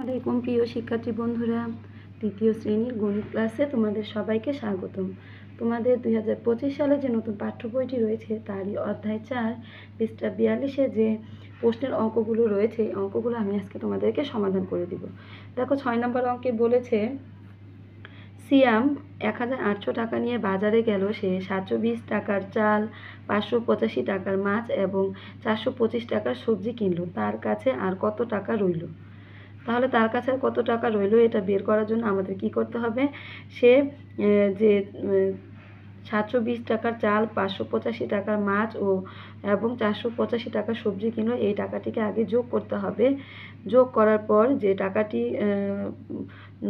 আলাইকুম প্রিয় শিক্ষার্থী বন্ধুরা, তৃতীয় শ্রেণীর গণিত ক্লাসে তোমাদের সবাইকে স্বাগতম। তোমাদের 2025 সালে যে নতুন পাঠ্য বইটি রয়েছে তারই অধ্যায় 4 পৃষ্ঠা 42-এ যে প্রশ্নের অঙ্কগুলো রয়েছে এই অঙ্কগুলো আমি আজকে তোমাদেরকে সমাধান করে দিব। দেখো 6 নম্বর অঙ্কে বলেছে সিয়াম 1800 টাকা নিয়ে বাজারে গেল। সে 720 টাকার চাল, 585 টাকার মাছ এবং 425 টাকার সবজি কিনলো। তার কাছে আর কত টাকা রইল? তাহলে তার কাছে কত টাকা রইল এটা বের করার জন্য আমাদের কি করতে হবে? সে যে 720 টাকার চাল, 585 টাকার মাছ এবং 485 টাকার সবজি কিনলো, এই টাকাটিকে আগে যোগ করতে হবে। যোগ করার পর যে টাকাটি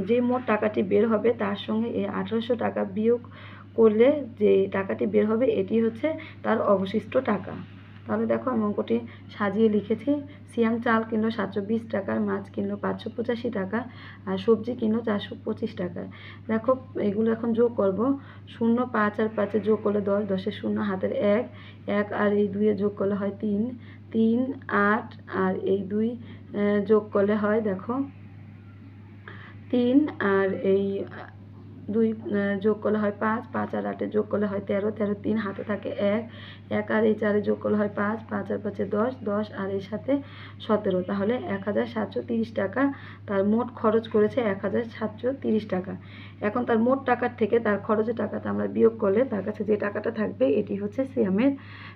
যে মোট টাকাটি বের হবে তার সঙ্গে এই 1800 টাকা বিয়োগ করলে যে টাকাটি বের হবে এটি হচ্ছে তার অবশিষ্ট টাকা। তাহলে দেখো আমি অঙ্কটি সাজিয়ে লিখেছি। সিয়াম চাল কিনলো 720 টাকার, মাছ কিনলো 585 টাকা আর সবজি কিনলো 425 টাকা। দেখো এগুলো এখন যোগ করব। 0, 5 আর 5 যোগ করলে 10, 10-এর 0 হাতের 1, 1 আর এই 2 যোগ করলে হয় 3, 3, 8 আর এই 2 যোগ করলে হয় দেখো 3 আর এই 2 যোগ করলে হয় 5, 5 আর 8 যোগ করলে হয় 13, 13, 3 হাতে থাকে 1, 1 আর এই 4 যোগ করলে হয় 5, 5 আর 5 10, 10 আর এর সাথে 17। তাহলে 1730 টাকা তার মোট খরচ করেছে। 1730 টাকা। এখন তার মোট টাকার থেকে তার খরচের টাকাটা আমরা বিয়োগ করলে তার কাছে যে টাকাটা থাকবে এটি হচ্ছে সিয়ামের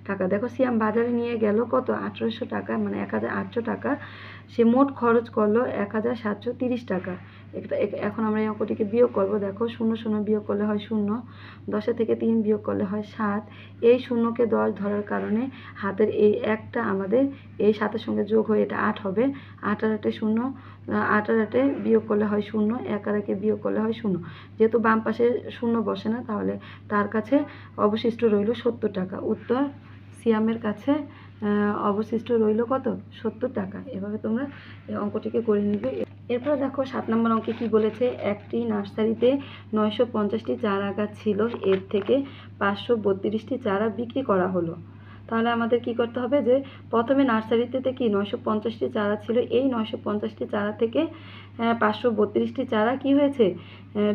টাকা। দেখো সিয়াম বাজারে নিয়ে গেল কত? 1800 টাকা, মানে 1800 টাকা। সে মোট খরচ করলো 1730 টাকা। এখন আমরা এই অঙ্কটিকে বিয়োগ করব। দেখো 0, 0 বিয়োগ করলে হয় 0, 10 থেকে 3 বিয়োগ করলে হয় 7। এই 0কে 10 ধরার কারণে হাতের এই একটা আমাদের এই 7-এর সঙ্গে যোগ হয়ে এটা 8 হবে। 8 আর 8 0, 8 আর 8 বিয়োগ করলে হয় 0, 1 আর 1 বিয়োগ করলে হয় 0। যেহেতু বাম পাশে 0 বসে না তাহলে তার কাছে অবশিষ্ট রইল 70 টাকা। উত্তর সিয়ামের কাছে অবশিষ্ট রইল কত? 70 টাকা। এভাবে তোমরা এই অঙ্কটিকে করে নিবে। এরপরে দেখো 7 নম্বর অঙ্কে কি বলেছে? একটি নার্সারিতে 950টি চারা গাছ ছিল, এর থেকে 532টি চারা বিক্রি করা হলো। তাহলে আমাদের কি করতে হবে? যে প্রথমে নার্সারিতে কি 950টি চারা ছিল, এই 950টি চারা থেকে 532টি চারা কি হয়েছে?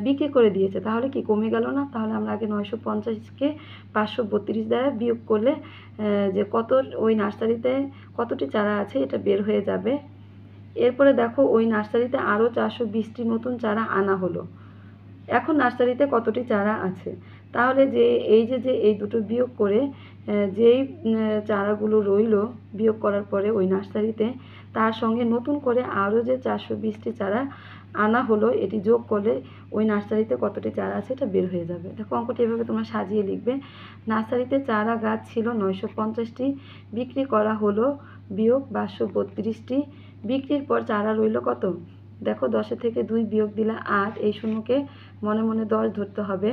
বিক্রি করে দিয়েছে। তাহলে কি কমে গেল না? তাহলে আমরা আগে 950কে 532 দ্বারা বিয়োগ করলে যে কত ওই নার্সারিতে কতটি চারা আছে এটা বের হয়ে যাবে। এরপরে দেখো ওই নার্সারিতে আরও 420টি নতুন চারা আনা হলো। এখন নার্সারিতে কতটি চারা আছে? তাহলে যে এই দুটো বিয়োগ করে যেই চারাগুলো রইল বিয়োগ করার পরে ওই নার্সারিতে তার সঙ্গে নতুন করে আরও যে 420টি চারা আনা হলো এটি যোগ করলে ওই নার্সারিতে কতটি চারা আছে এটা বের হয়ে যাবে। দেখো অঙ্কটি এভাবে তোমরা সাজিয়ে লিখবে। নার্সারিতে চারা গাছ ছিল 950টি, বিক্রি করা হলো বিয়োগ 532টি, বিক্রির পর চারা রইল কত? দেখো 10 থেকে 2 বিয়োগ দিলে 8, এই 0কে মনে মনে 10 ধরতে হবে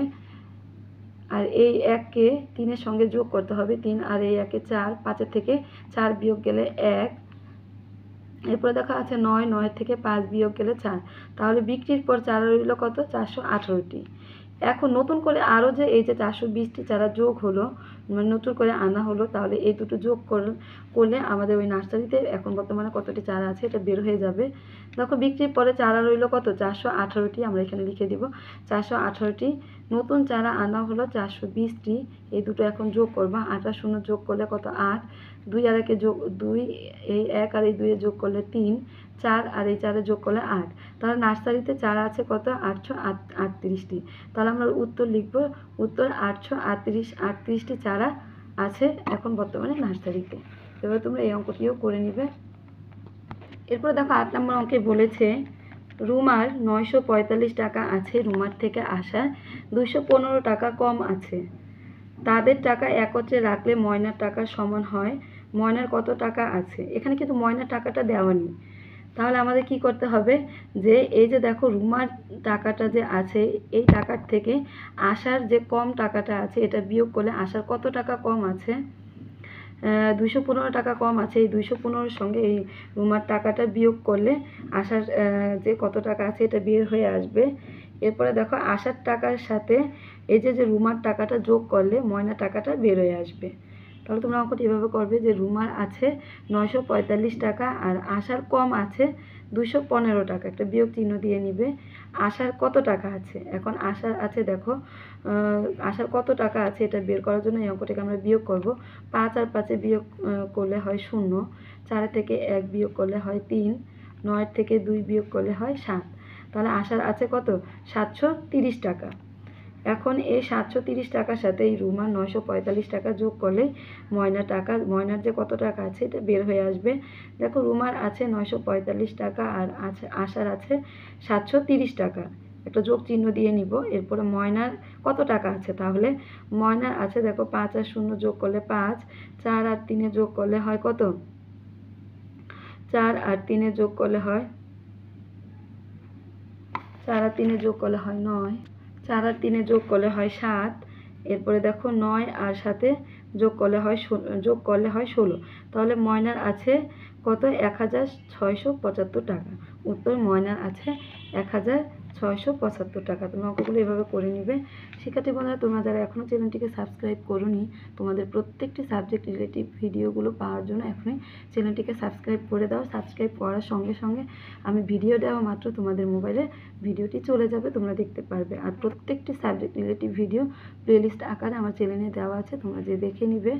আর এই 1কে 3-এর সঙ্গে যোগ করতে হবে, 3 আর এই 1-এ 4, 5 থেকে 4 বিয়োগ গেলে 1। এরপরে দেখা আছে 9, 9 থেকে 5 বিয়োগ গেলে 4। তাহলে বিক্রির পর চারা রইল কত? 418টি। এখন নতুন করে আরও যে এই যে 420টি চারা যোগ হলো, মানে নতুন করে আনা হলো, তাহলে এই দুটো যোগ করলে আমাদের ওই নার্সারিতে এখন বর্তমানে কতটি চারা আছে এটা বের হয়ে যাবে। দেখো বিক্রির পরে চারা রইল কত? 418টি। আমরা এখানে লিখে দিব 418টি। নতুন চারা আনা হলো 420টি। এই দুটো এখন যোগ করবা। 8 আর 0 যোগ করলে কত? 8। 2 আর 1-এ যোগ 2, এই 1 আর এই 2-এ যোগ করলে 3, 4 আর এই 4-এ যোগ করলে 8। তাহলে নার্সারিতে চারা আছে কত? 838টি। তাহলে আমরা উত্তর লিখব। উত্তর 838টি চারা আছে এখন বর্তমানে নার্সারিতে। এবার তোমরা এই অঙ্কটিও করে নিবে। এরপরে দেখো 8 নম্বর অঙ্কে বলেছে রুমার 945 টাকা আছে, রুমার থেকে আসা 215 টাকা কম আছে। তাদের টাকা একত্রে রাখলে ময়নার টাকার সমান হয়। ময়নার কত টাকা আছে? এখানে কিন্তু ময়নার টাকাটা দেওয়া নেই। তাহলে আমাদের কি করতে হবে? যে এই যে দেখো রুমার টাকাটা যে আছে এই টাকার থেকে আসার যে কম টাকাটা আছে এটা বিয়োগ করলে আসার কত টাকা কম আছে? 215 টাকা কম আছে। এই 215-এর সঙ্গে এই রুমার টাকাটা বিয়োগ করলে আসার যে কত টাকা আছে এটা বের হয়ে আসবে। এরপরে দেখো আসার টাকার সাথে এই যে রুমার টাকাটা যোগ করলে ময়না টাকাটা বের হয়ে আসবে। তাহলে তোমরা অঙ্কটি এভাবে করবে যে রুমার আছে 945 টাকা আর আশার কম আছে 215 টাকা, একটা বিয়োগ চিহ্ন দিয়ে নিবে। আশার কত টাকা আছে, এখন আশার আছে দেখো আশার কত টাকা আছে এটা বের করার জন্য এই অঙ্কটাকে আমরা বিয়োগ করব। 5 আর 5 বিয়োগ করলে হয় 0, 4 থেকে 1 বিয়োগ করলে হয় 3, 9 থেকে 2 বিয়োগ করলে হয় 7। তাহলে আশার আছে কত 730 টাকা। এখন এই 730 টাকার সাথে এই রুমার 945 টাকা যোগ করলে ময়নার যে কত টাকা আছে এটা বের হয়ে আসবে। দেখো রুমার আছে 945 টাকা আর আশার আছে 730 টাকা, একটা যোগ চিহ্ন দিয়ে নিব। এরপরে ময়নার কত টাকা আছে, তাহলে ময়নার আছে দেখো 5 আর 0 যোগ করলে 5, 4 আর 3 যোগ করলে হয় কত, 4 আর 3 যোগ করলে হয় 4 আর 3 যোগ করলে হয় 9, 4 আর 3 যোগ করলে হয় 7। এরপরে দেখো 9 আর 7 যোগ করলে হয় 16। তাহলে ময়নার আছে কত 1675 টাকা। উত্তর ময়নার আছে 1675 টাকা। তোমরা অঙ্কগুলো এভাবে করে নিবে। শিক্ষার্থী বন্ধুরা, তোমরা যারা এখনও চ্যানেলটিকে সাবস্ক্রাইব করোনি, তোমাদের প্রত্যেকটি সাবজেক্ট রিলেটিভ ভিডিওগুলো পাওয়ার জন্য এখনই চ্যানেলটিকে সাবস্ক্রাইব করে দাও। সাবস্ক্রাইব করার সঙ্গে সঙ্গে আমি ভিডিও দেওয়া মাত্র তোমাদের মোবাইলে ভিডিওটি চলে যাবে, তোমরা দেখতে পারবে। আর প্রত্যেকটি সাবজেক্ট রিলেটিভ ভিডিও প্লেলিস্ট আকারে আমার চ্যানেলে দেওয়া আছে, তোমরা যে দেখে নিবে।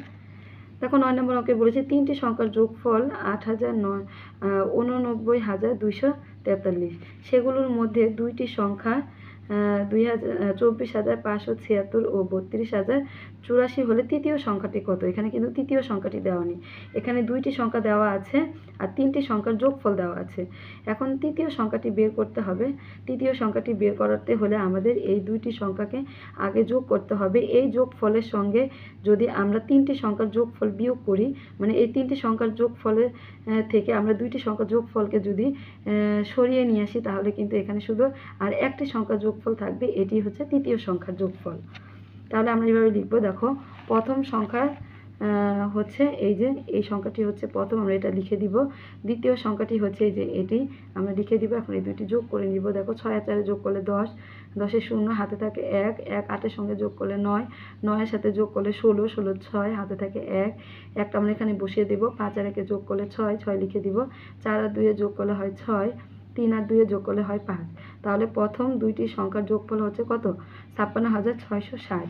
দেখো 9 নম্বর অঙ্কে বলেছে 3টি সংখ্যার যোগফল 89,243। সেগুলোর মধ্যে 2টি সংখ্যা 24,576 ও 32,084 হলে তৃতীয় সংখ্যাটি কত। এখানে কিন্তু তৃতীয় সংখ্যাটি দেওয়া নেই, এখানে 2টি সংখ্যা দেওয়া আছে আর 3টি সংখ্যার যোগফল দেওয়া আছে। এখন তৃতীয় সংখ্যাটি বের করতে হবে। তৃতীয় সংখ্যাটি বের করতে হলে আমাদের এই 2টি সংখ্যাকে আগে যোগ করতে হবে। এই যোগফলের সঙ্গে যদি আমরা 3টি সংখ্যার যোগফল বিয়োগ করি, মানে এই 3টি সংখ্যার যোগফলের থেকে আমরা 2টি সংখ্যার যোগফলকে যদি সরিয়ে নিয়ে আসি, তাহলে কিন্তু এখানে শুধু আর একটি সংখ্যার যোগফল থাকবে, এটি হচ্ছে তৃতীয় সংখ্যার যোগফল। তাহলে আমরা এইভাবে লিখবো, দেখো প্রথম সংখ্যা হচ্ছে এই সংখ্যাটি হচ্ছে প্রথম, আমরা এটা লিখে দিব। দ্বিতীয় সংখ্যাটি হচ্ছে এই যে এটি আমরা লিখে দিব। এখন এই দুইটি যোগ করে নিব। দেখো 6 আর 4 যোগ করলে 10, 10 0 হাতে থাকে 1, 1 8 সঙ্গে যোগ করলে 9, 9 এর সাথে যোগ করলে 16, 16 6 হাতে থাকে 1, একটা আমরা এখানে বসিয়ে দেব। 5 আর 1 যোগ করলে 6, 6 লিখে দিব। 4 আর 2 যোগ করলে হয় 6, 3 আর 2 যোগ করলে হয় 5। তাহলে প্রথম দুইটি সংখ্যার যোগফল হচ্ছে কত 56,660।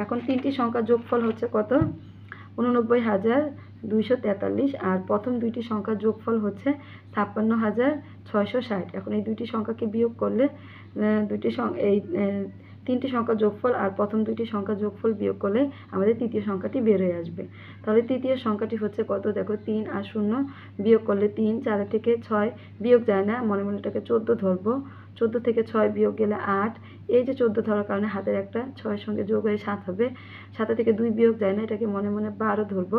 এখন 3টি সংখ্যার যোগফল হচ্ছে কত 89,243 আর প্রথম দুইটি সংখ্যার যোগফল হচ্ছে 56,660। এখন এই দুইটি সংখ্যাকে বিয়োগ করলে এই 3টি সংখ্যার যোগফল আর প্রথম দুইটি সংখ্যার যোগফল বিয়োগ করলে আমাদের তৃতীয় সংখ্যাটি বের হয়ে আসবে। তাহলে তৃতীয় সংখ্যাটি হচ্ছে কত, দেখো 3 আর 0 বিয়োগ করলে 3, 4 থেকে 6 বিয়োগ যায় না, মনে মনে এটাকে 14 ধরবো। 14 থেকে 6 বিয়োগ গেলে 8, এই যে 14 ধরার কারণে হাতের একটা 6 সঙ্গে যোগ হয়ে 7 হবে। 7 থেকে 2 বিয়োগ যায় না, এটাকে মনে মনে 12 ধরবো।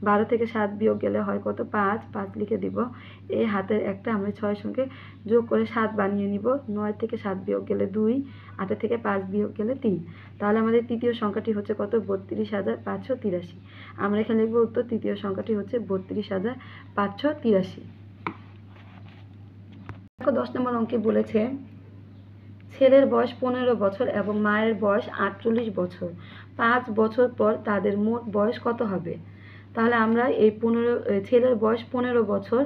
12 থেকে 7 বিয়োগ গেলে হয় কত 5, 5 লিখে দিব। এই হাতের একটা আমরা 6 সঙ্গে যোগ করে 7 বানিয়ে নিব। 9 থেকে 7 বিয়োগ গেলে 2, 8 থেকে 5 বিয়োগ গেলে 3। তাহলে আমাদের তৃতীয় সংখ্যাটি হচ্ছে কত 32,583। আমরা এখানে লিখবো উত্তর তৃতীয় সংখ্যাটি হচ্ছে 32,583। দেখো 10 নম্বর অঙ্কে বলেছে ছেলের বয়স 15 বছর এবং মায়ের বয়স 48 বছর। 5 বছর পর তাদের মোট বয়স কত হবে। তাহলে আমরা এই ছেলের বয়স 15 বছর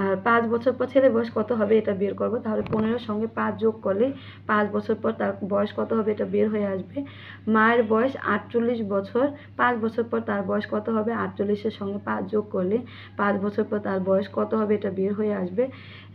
আর 5 বছর পর ছেলের বয়স কত হবে এটা বের করব। তাহলে 15 সঙ্গে 5 যোগ করলে 5 বছর পর তার বয়স কত হবে এটা বের হয়ে আসবে। মায়ের বয়স 48 বছর, 5 বছর পর তার বয়স কত হবে, 48-এর সঙ্গে 5 যোগ করলে 5 বছর পর তার বয়স কত হবে এটা বের হয়ে আসবে।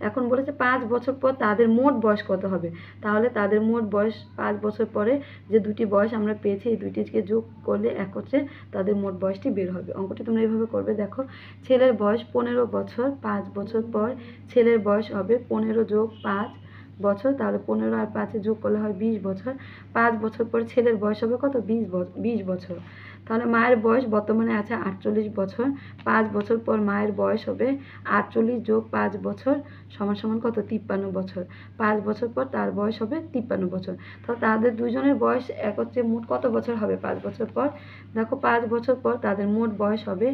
এখন বলেছে 5 বছর পর তাদের মোট বয়স কত হবে। তাহলে তাদের মোট বয়স 5 বছর পরে যে দুটি বয়স আমরা পেয়েছি এই দুইটিকে যোগ করলে একত্রে তাদের মোট বয়সটি বের হবে। অঙ্কটি তোমরা এইভাবে করবে। দেখো ছেলের বয়স 15 বছর, 5 বছর পর ছেলের বয়স হবে 15 যোগ 5 বছর, তাহলে 15 আর 5 যোগ করলে হয় 20 বছর। 5 বছর পর ছেলের বয়স হবে কত 20 বছর। তাহলে মায়ের বয়স বর্তমানে আছে 48 বছর। 5 বছর পর মায়ের বয়স হবে 48 যোগ 5 বছর সমান সমান কত 53 বছর। 5 বছর পর তার বয়স হবে 53 বছর। তাহলে তাদের দুইজনের বয়স একত্রে মোট কত বছর হবে 5 বছর পর। দেখো 5 বছর পর তাদের মোট বয়স হবে,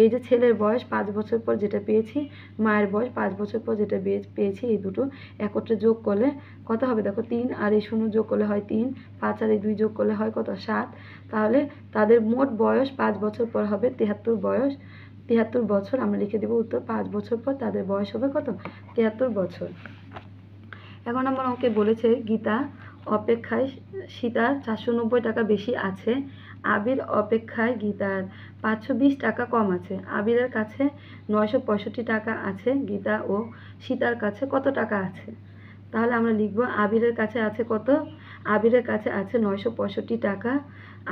এই যে ছেলের বয়স 5 বছর পর যেটা পেয়েছি, মায়ের বয়স 5 বছর পর যেটা পেয়েছি, এই দুটো একত্রে যোগ করলে কত হবে। দেখো 3 আর এই 0 যোগ করলে হয় 3, 5 আর এই 2 যোগ করলে হয় কত 7। তাহলে তাদের মোট বয়স 5 বছর পর হবে 73 বছর। আমরা লিখে দেব উত্তর 5 বছর পর তাদের বয়স হবে কত? 73 বছর। এখন নম্বর অঙ্কে বলেছে গীতা অপেক্ষায় সীতার 490 টাকা বেশি আছে, আবির অপেক্ষায় গীতার 520 টাকা কম আছে। আবিরের কাছে 965 টাকা আছে, গীতা ও সীতার কাছে কত টাকা আছে? তাহলে আমরা লিখব আবিরের কাছে আছে কত? আবিরের কাছে আছে 965 টাকা।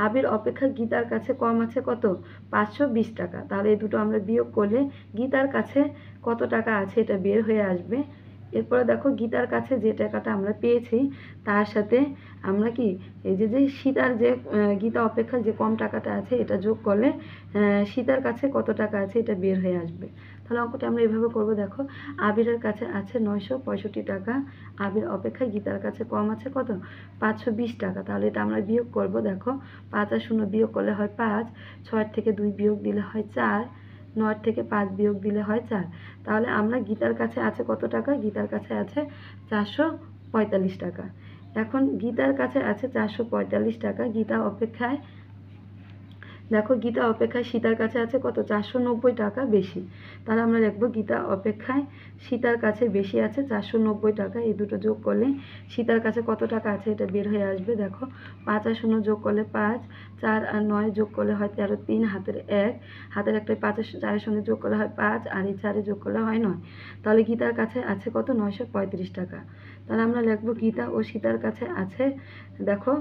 আবির অপেক্ষা গীতার কাছে কম আছে কত? 520 টাকা। তাহলে এই দুটো আমরা বিয়োগ করলে গীতার কাছে কত টাকা আছে এটা বের হয়ে আসবে। এরপরে দেখো গীতার কাছে যে টাকাটা আমরা পেয়েছি তার সাথে আমরা কি এই যে সীতার যে গীতা অপেক্ষা যে কম টাকাটা আছে এটা যোগ করলে সীতার কাছে কত টাকা আছে এটা বের হয়ে আসবে। তাহলে অঙ্কটা আমরা এইভাবে করব। দেখো আবিরের কাছে আছে 965 টাকা, আবির অপেক্ষা গীতার কাছে কম আছে কত? 520 টাকা। তাহলে এটা আমরা বিয়োগ করব। দেখো 5 আর 0 বিয়োগ করলে হয় 5, 6 থেকে 2 বিয়োগ দিলে হয় 4, 9 থেকে 5 বিয়োগ দিলে হয় 4। তাহলে আমরা গীতার কাছে আছে কত টাকা? গীতার কাছে আছে 445 টাকা। এখন গীতার কাছে আছে 445 টাকা, গীতা অপেক্ষায় দেখো গীতা অপেক্ষায় সীতার কাছে আছে কত? 490 টাকা বেশি। তাহলে আমরা লিখব গীতা অপেক্ষায় সীতার কাছে বেশি আছে 490 টাকা। এই দুটো যোগ করলে সীতার কাছে কত টাকা আছে এটা বের হয়ে আসবে। দেখো 5 আর 0 যোগ করলে 5, 4 আর 9 যোগ করলে হয় 13, 3 হাতের 1, হাতের একটা 5 আর 4 সঙ্গে যোগ করলে হয় 5, আর এই 4 যোগ করলে হয় 9। তাহলে গীতার কাছে আছে কত? 935 টাকা। তাহলে আমরা লিখব গীতা ও সীতার কাছে আছে, দেখো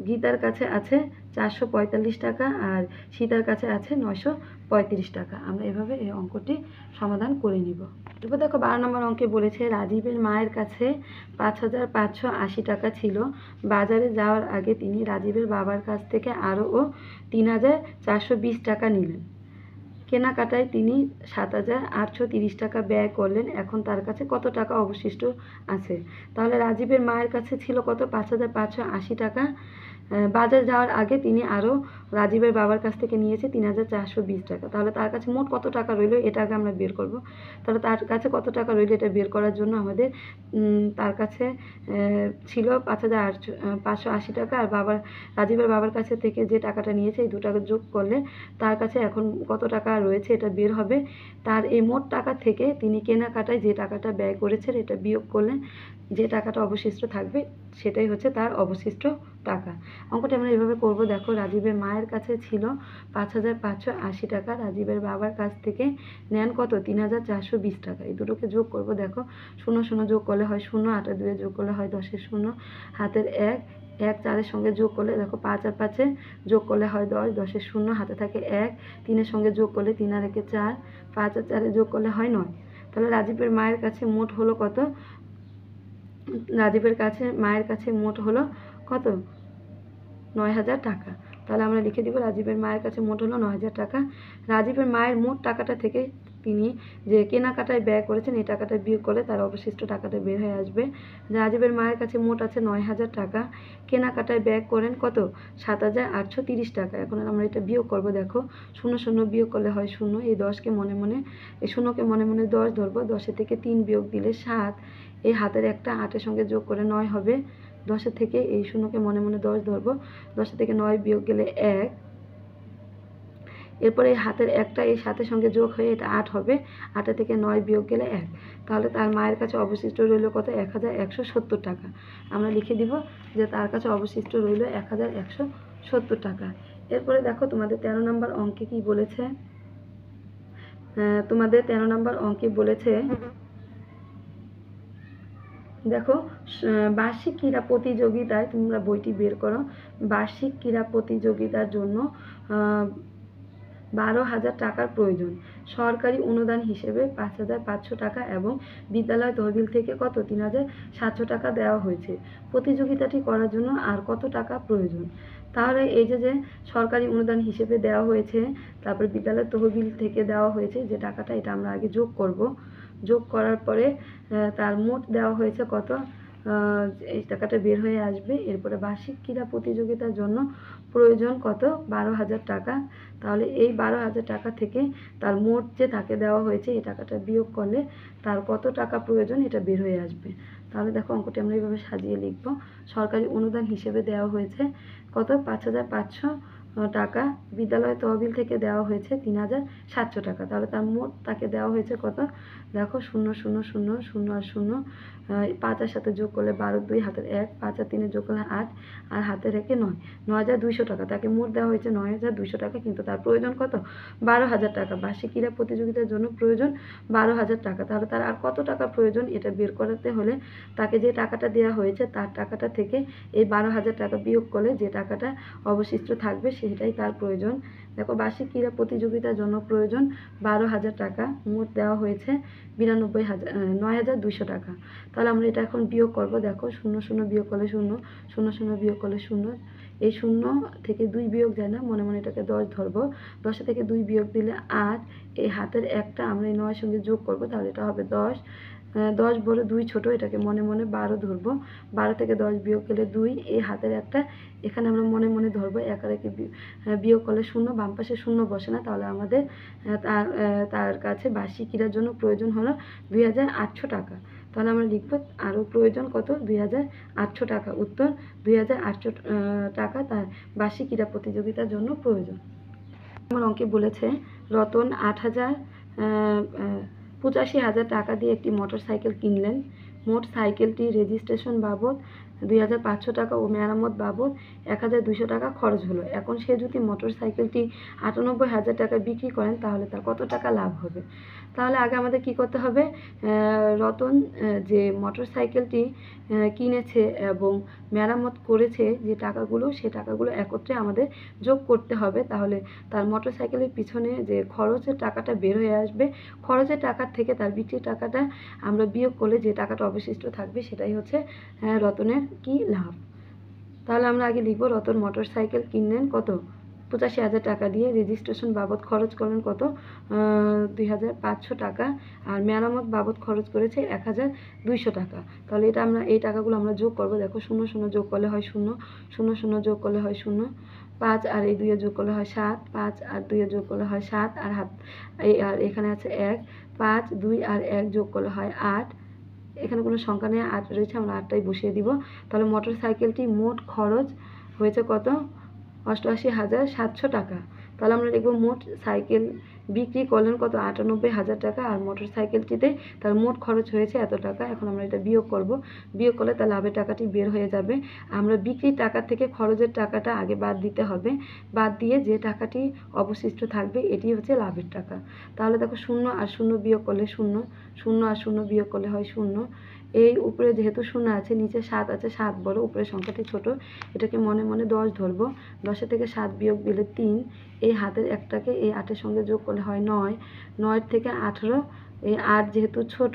গীতার কাছে আছে 445 টাকা আর সীতার কাছে আছে 935 টাকা। আমরা এভাবে এই অঙ্কটি সমাধান করে নিব। এরপর দেখো 12 নম্বর অঙ্কে বলেছে রাজীবের মায়ের কাছে 5580 টাকা ছিল। বাজারে যাওয়ার আগে তিনি রাজীবের বাবার কাছ থেকে আরও 3420 টাকা নিলেন। কেনাকাটায় তিনি 7830 টাকা ব্যয় করলেন। এখন তার কাছে কত টাকা অবশিষ্ট আছে? তাহলে রাজীবের মায়ের কাছে ছিল কত? 5580 টাকা। বাজার যাওয়ার আগে তিনি আরও রাজীবের বাবার কাছ থেকে নিয়েছে 3420 টাকা। তাহলে তার কাছে মোট কত টাকা রইল এটা আগে আমরা বের করব। তাহলে তার কাছে কত টাকা রইল এটা বের করার জন্য আমাদের তার কাছে ছিল 5580 টাকা, আর রাজীবের বাবার কাছে থেকে যে টাকাটা নিয়েছে এই দুটাকে যোগ করলে তার কাছে এখন কত টাকা রয়েছে এটা বের হবে। তার এই মোট টাকা থেকে তিনি কেনাকাটায় যে টাকাটা ব্যয় করেছেন এটা বিয়োগ করলে যে টাকাটা অবশিষ্ট থাকবে সেটাই হচ্ছে তার অবশিষ্ট টাকা। অঙ্কটা আমরা এভাবে করব। দেখো রাজীবের মায়ের কাছে ছিল 5580 টাকা, রাজীবের বাবার কাছ থেকে নেন কত? 3420 টাকা। এই দুটোকে যোগ করব। দেখো 0 0 যোগ করলে হয় 0, 8 আর 2 যোগ করলে হয় 10 এর 0, হাতের 1, 1 4 সঙ্গে যোগ করলে দেখো 5 আর 5 যোগ করলে হয় 10, 10 এর 0, হাতে থাকে 1, 3 এর সঙ্গে যোগ করলে 3 আর 1 4, 5 আর 4 যোগ করলে হয় 9। তাহলে রাজীবের মায়ের কাছে মোট হলো কত? রাজীবের কাছে মায়ের কাছে মোট হলো কত? 9000 টাকা। তাহলে আমরা লিখে দিব রাজীবের মায়ের কাছে মোট হলো 9000 টাকা। রাজীবের মায়ের মোট টাকাটা থেকে তিনি যে কেনাকাটায় ব্যয় করেছেন এই টাকাটা বিয়োগ করলে তার অবশিষ্ট টাকাটা বের হয়ে আসবে। রাজীবের মায়ের কাছে মোট আছে 9000 টাকা, কেনাকাটায় ব্যয় করেন কত? 7830 টাকা। এখন আমরা এটা বিয়োগ করব। দেখো 0 0 বিয়োগ করলে হয় 0, এই 10কে মনে মনে এই 0কে মনে মনে 10 ধরবো, 10 থেকে 3 বিয়োগ দিলে 7, এই হাতের একটা 8 সঙ্গে যোগ করে 9 হবে। 10 থেকে এই 0কে মনে মনে 10 ধরবো, 10 থেকে 9 বিয়োগ গেলে 1, এরপরে এই হাতের একটা এই 7 সঙ্গে যোগ হয়ে এটা 8 হবে, 8 থেকে 9 বিয়োগ গেলে 1। তাহলে তার মায়ের কাছে অবশিষ্ট রইল কত? 1170 টাকা। আমরা লিখে দিব যে তার কাছে অবশিষ্ট রইল 1170 টাকা। এরপরে দেখো তোমাদের 13 নম্বর অঙ্কে কি বলেছে? তোমাদের 13 নম্বর অঙ্কে বলেছে দেখো বার্ষিক ক্রীড়া প্রতিযোগিতায়, তোমরা বইটি বের করো, বার্ষিক ক্রীড়া প্রতিযোগিতার জন্য 12,000 টাকার প্রয়োজন। সরকারি অনুদান হিসেবে 5500 টাকা এবং বিদ্যালয় তহবিল থেকে কত? 3700 টাকা দেওয়া হয়েছে। প্রতিযোগিতাটি করার জন্য আর কত টাকা প্রয়োজন? তাহলে এই যে সরকারি অনুদান হিসেবে দেওয়া হয়েছে, তারপর বিদ্যালয় তহবিল থেকে দেওয়া হয়েছে যে টাকাটা, এটা আমরা আগে যোগ করব। যোগ করার পরে তার মোট দেওয়া হয়েছে কত, এই টাকাটা বের হয়ে আসবে। এরপরে বার্ষিক ক্রীড়া প্রতিযোগিতার জন্য প্রয়োজন কত? 12,000 টাকা। তাহলে এই 12,000 টাকা থেকে তার মোট যে তাকে দেওয়া হয়েছে এই টাকাটা বিয়োগ করলে তার কত টাকা প্রয়োজন এটা বের হয়ে আসবে। তাহলে দেখো অঙ্কটি আমরা এইভাবে সাজিয়ে লিখব। সরকারি অনুদান হিসেবে দেওয়া হয়েছে কত? 5500 টাকা বিদ্যালয় তহবিল থেকে দেওয়া হয়েছে 3,700 টাকা। তাহলে তার মোট তাকে দেওয়া হয়েছে কত? দেখো 0 0 0 0 আর 0, 5 আর সাথে যোগ করলে 12, 2 হাতের 1, 5 আর 3 যোগ করলে 8 আর হাতের 1 9, 9,200 টাকা। তাকে মোট দেওয়া হয়েছে 9,200 টাকা, কিন্তু তার প্রয়োজন কত? 12,000 টাকা। বার্ষিক ক্রীড়া প্রতিযোগিতার জন্য প্রয়োজন 12,000 টাকা। তাহলে তার আর কত টাকা প্রয়োজন এটা বের করতে হলে তাকে যে টাকাটা দেওয়া হয়েছে তার টাকাটা থেকে এই 12,000 টাকা বিয়োগ করলে যে টাকাটা অবশিষ্ট থাকবে সেটাই তার প্রয়োজন। দেখো বার্ষিক ক্রীড়া প্রতিযোগিতার জন্য প্রয়োজন 12,000 টাকা, মোট দেওয়া হয়েছে 9,200 টাকা। তাহলে আমরা এটা এখন বিয়োগ করব। দেখো 0 0 বিয়োগ করলে 0, 0 0 বিয়োগ করলে 0, এই 0 থেকে 2 বিয়োগ যায় না, মনে মনে এটাকে 10 ধরবো। 10 থেকে 2 বিয়োগ দিলে 8, এই হাতের 1টা আমরা এই 9 সঙ্গে যোগ করব, তাহলে এটা হবে 10। 10 বড় 2 ছোট, এটাকে মনে মনে 12 ধরবো। 12 থেকে 10 বিয়োগ গেলে 2, এই হাতের 1টা এখানে আমরা মনে মনে ধরবো। একে বিয়োগ করলে 0, বাম পাশে 0 বসে না, তাহলে আমাদের তার কাছে বার্ষিক ক্রীড়ার জন্য প্রয়োজন হলো 2,800 টাকা। তাহলে আমরা লিখব আরও প্রয়োজন কত? 2,800 টাকা। উত্তর 2,800 টাকা তার বার্ষিক ক্রীড়া প্রতিযোগিতার জন্য প্রয়োজন। আমার অঙ্কে বলেছে রতন 85,000 টাকা দিয়ে একটি মোটরসাইকেল কিনলেন। মোট সাইকেলটির রেজিস্ট্রেশন বাবদ 2,500 টাকা ও মেরামত বাবদ 1,200 টাকা খরচ হলো। এখন সে যদি মোটরসাইকেলটি 98,000 টাকা বিক্রি করেন তাহলে তার কত টাকা লাভ হবে? তাহলে আগে আমাদের কি করতে হবে? রতন যে মোটরসাইকেলটি কিনেছে এবং মেরামত করেছে যে টাকাগুলো, সে টাকাগুলো একত্রে আমাদের যোগ করতে হবে। তাহলে তার মোটরসাইকেলের পিছনে যে খরচের টাকাটা বের হয়ে আসবে, খরচের টাকার থেকে তার বিক্রির টাকাটা আমরা বিয়োগ করলে যে টাকাটা অবশিষ্ট থাকবে সেটাই হচ্ছে রতনের কি লাভ। তাহলে আমরা আগে লিখব রতন মোটরসাইকেল কিনলেন কত? 85,000 টাকা দিয়ে। রেজিস্ট্রেশন বাবদ খরচ করলেন কত? 2,500 টাকা। আর মেরামত বাবদ খরচ করেছে 1,200 টাকা। তাহলে এটা আমরা এই টাকাগুলো আমরা যোগ করব। দেখো 0 0 যোগ করলে হয় 0, 0 0 যোগ করলে হয় 0, 5 আর এই 2 যোগ করলে হয় 7, 5 আর 2 যোগ করলে হয় 7, আর আর এখানে আছে 1, 5, 2 আর 1 যোগ করলে হয় 8। এখানে কোনো সংখ্যা নেই, 8 রয়েছে, আমরা 8টাই বসিয়ে দিব। তাহলে মোটরসাইকেলটি মোট খরচ হয়েছে কত? 88,700 টাকা। তাহলে আমরা লিখব মোট সাইকেল বিক্রি করলেন কত? 98,000 টাকা। আর মোটরসাইকেলটিতে তার মোট খরচ হয়েছে এত টাকা। এখন আমরা এটা বিয়োগ করব। বিয়োগ করলে তার লাভের টাকাটি বের হয়ে যাবে। আমরা বিক্রির টাকা থেকে খরচের টাকাটা আগে বাদ দিতে হবে। বাদ দিয়ে যে টাকাটি অবশিষ্ট থাকবে এটি হচ্ছে লাভের টাকা। তাহলে দেখো 0 আর 0 বিয়োগ করলে 0, 0 আর 0 বিয়োগ করলে হয় 0। এই উপরে যেহেতু 0 আছে, নিচে 7 আছে, 7 বড়, উপরের সংখ্যাটি ছোট, এটাকে মনে মনে 10 ধরবো। 10 থেকে 7 বিয়োগ দিলে 3, এই হাতের 1টাকে এই 8-এর সঙ্গে যোগ করলে হয় 9, 9 থেকে 18, এই 8 যেহেতু ছোট,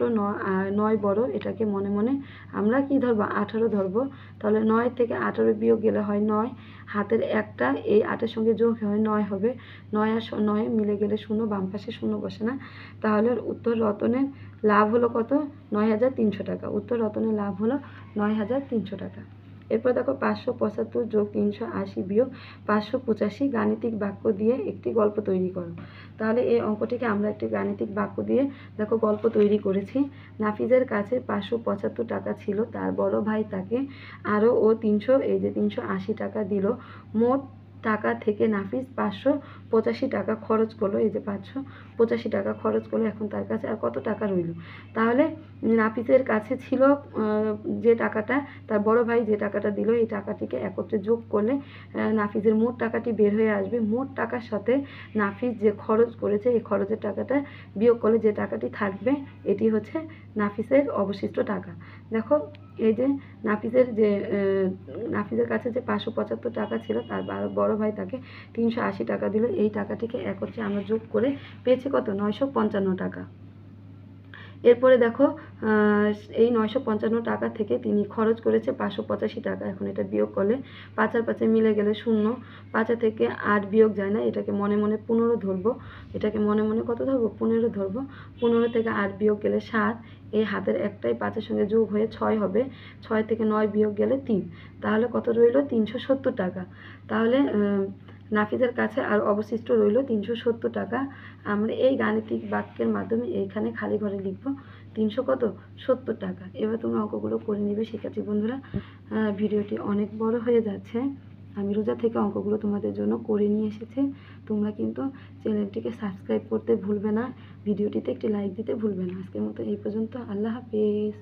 9 বড়, এটাকে মনে মনে আমরা কি ধরবো? 18 ধরবো। তাহলে 9 থেকে 18 বিয়োগ গেলে হয় 9, হাতের 1টা এই 8-এর সঙ্গে যোগ হয় 9 হবে। 9 আর 9 মিলে গেলে 0, বাম পাশে 0 বসে না, তাহলে উত্তর রতনের লাভ হলো কত? 9,300 টাকা। উত্তর রতনের লাভ হলো 9,300 টাকা। এরপর দেখো 575 যোগ 380 বিয়োগ 585 গাণিতিক বাক্য দিয়ে একটি গল্প তৈরি করো। তাহলে এই অঙ্কটিকে আমরা একটি গাণিতিক বাক্য দিয়ে দেখো গল্প তৈরি করেছি। নাফিজের কাছে 575 টাকা ছিল, তার বড় ভাই তাকে আরও 380 টাকা দিল। মোট টাকা থেকে নাফিজ 585 টাকা খরচ করলো। এই যে 585 টাকা খরচ করলো, এখন তার কাছে আর কত টাকা রইল? তাহলে নাফিজের কাছে ছিল যে টাকাটা, তার বড় ভাই যে টাকাটা দিল, এই টাকাটিকে একত্রে যোগ করলে নাফিজের মোট টাকাটি বের হয়ে আসবে। মোট টাকার সাথে নাফিজ যে খরচ করেছে এই খরচের টাকাটা বিয়োগ করলে যে টাকাটি থাকবে এটি হচ্ছে নাফিসের অবশিষ্ট টাকা। দেখো এই যে নাফিজের কাছে যে 575 টাকা ছিল, তার বড় ভাই তাকে 380 টাকা দিল। এই টাকাটিকে একত্রে আমরা যোগ করে পেয়েছি কত? 955 টাকা। এরপরে দেখো এই 955 টাকা থেকে তিনি খরচ করেছে 585 টাকা। এখন এটা বিয়োগ করলে 5 আর 5 মিলে গেলে 0, 5 থেকে 8 বিয়োগ যায় না, এটাকে মনে মনে 15 ধরবো। এটাকে মনে মনে কত ধরবো? 15 ধরবো। 15 থেকে 8 বিয়োগ গেলে 7, এই হাতের 1টাই 5-এর সঙ্গে যোগ হয়ে 6 হবে। 6 থেকে 9 বিয়োগ গেলে 3, তাহলে কত রইল? 370 টাকা। তাহলে নাফিজের কাছে আর অবশিষ্ট রইল 370 টাকা। আমরা এই গাণিতিক বাক্যের মাধ্যমে এইখানে খালি ঘরে লিখব 370 টাকা। এবার তোমরা অঙ্কগুলো করে নিবে শিক্ষার্থী বন্ধুরা। ভিডিওটি অনেক বড় হয়ে যাচ্ছে, আমি রোজা থেকে অঙ্কগুলো তোমাদের জন্য করে নিয়ে এসেছি। তোমরা কিন্তু চ্যানেলটিকে সাবস্ক্রাইব করতে ভুলবে না, ভিডিওটিতে একটি লাইক দিতে ভুলবে না। আজকের মতো এই পর্যন্ত। আল্লাহ হাফেজ।